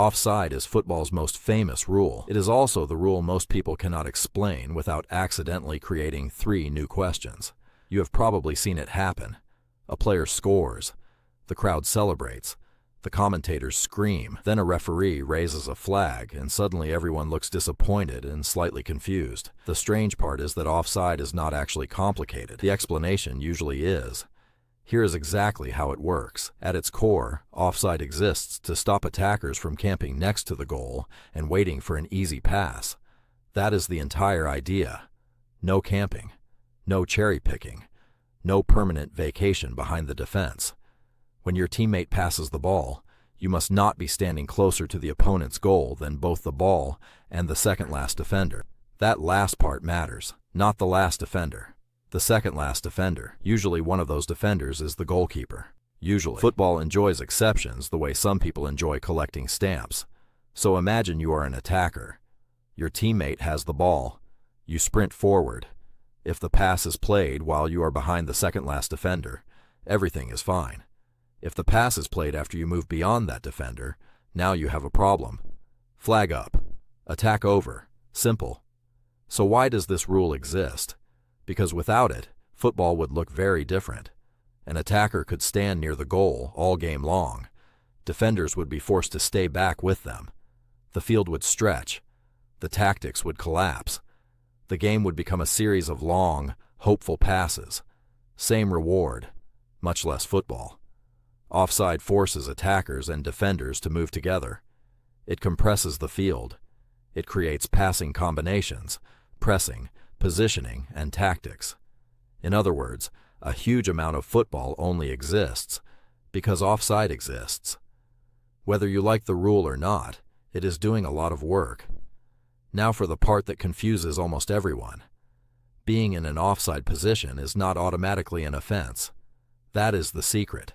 Offside is football's most famous rule. It is also the rule most people cannot explain without accidentally creating 3 new questions. You have probably seen it happen. A player scores. The crowd celebrates. The commentators scream. Then a referee raises a flag, and suddenly everyone looks disappointed and slightly confused. The strange part is that offside is not actually complicated. The explanation usually is. Here is exactly how it works. At its core, offside exists to stop attackers from camping next to the goal and waiting for an easy pass. That is the entire idea. No camping. No cherry-picking. No permanent vacation behind the defense. When your teammate passes the ball, you must not be standing closer to the opponent's goal than both the ball and the second-last defender. That last part matters, not the last defender. The second-last defender. Usually one of those defenders is the goalkeeper. Usually. Football enjoys exceptions the way some people enjoy collecting stamps. So imagine you are an attacker. Your teammate has the ball. You sprint forward. If the pass is played while you are behind the second-last defender, everything is fine. If the pass is played after you move beyond that defender, now you have a problem. Flag up. Attack over. Simple. So why does this rule exist? Because without it, football would look very different. An attacker could stand near the goal all game long. Defenders would be forced to stay back with them. The field would stretch. The tactics would collapse. The game would become a series of long, hopeful passes. Same reward, much less football. Offside forces attackers and defenders to move together. It compresses the field. It creates passing combinations, pressing, positioning, and tactics. In other words, a huge amount of football only exists because offside exists. Whether you like the rule or not, it is doing a lot of work. Now for the part that confuses almost everyone. Being in an offside position is not automatically an offense. That is the secret.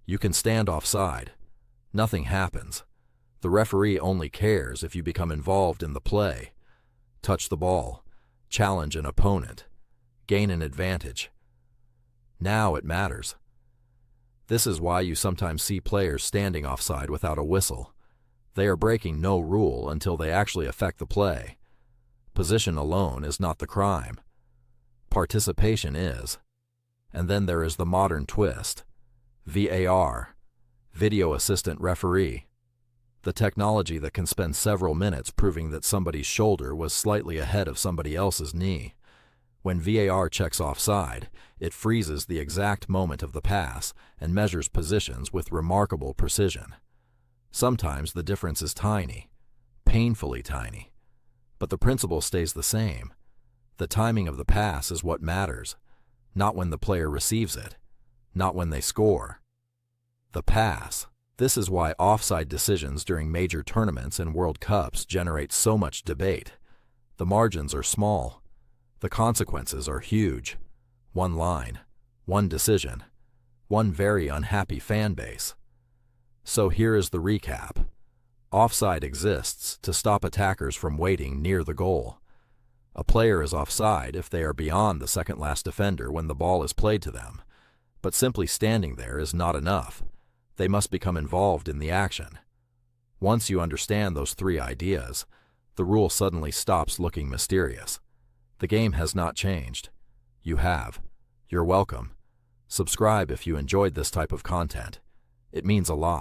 You can stand offside. Nothing happens. The referee only cares if you become involved in the play, touch the ball, challenge an opponent, gain an advantage. Now it matters. This is why you sometimes see players standing offside without a whistle. They are breaking no rule until they actually affect the play. Position alone is not the crime. Participation is. And then there is the modern twist. VAR, Video Assistant Referee. The technology that can spend several minutes proving that somebody's shoulder was slightly ahead of somebody else's knee. When VAR checks offside, it freezes the exact moment of the pass and measures positions with remarkable precision. Sometimes the difference is tiny, painfully tiny, but the principle stays the same. The timing of the pass is what matters, not when the player receives it, not when they score. The pass. This is why offside decisions during major tournaments and World Cups generate so much debate. The margins are small. The consequences are huge. One line, one decision, one very unhappy fan base. So here is the recap. Offside exists to stop attackers from waiting near the goal. A player is offside if they are beyond the second-last defender when the ball is played to them. But simply standing there is not enough. They must become involved in the action. Once you understand those 3 ideas, the rule suddenly stops looking mysterious. The game has not changed. You have. You're welcome. Subscribe if you enjoyed this type of content. It means a lot.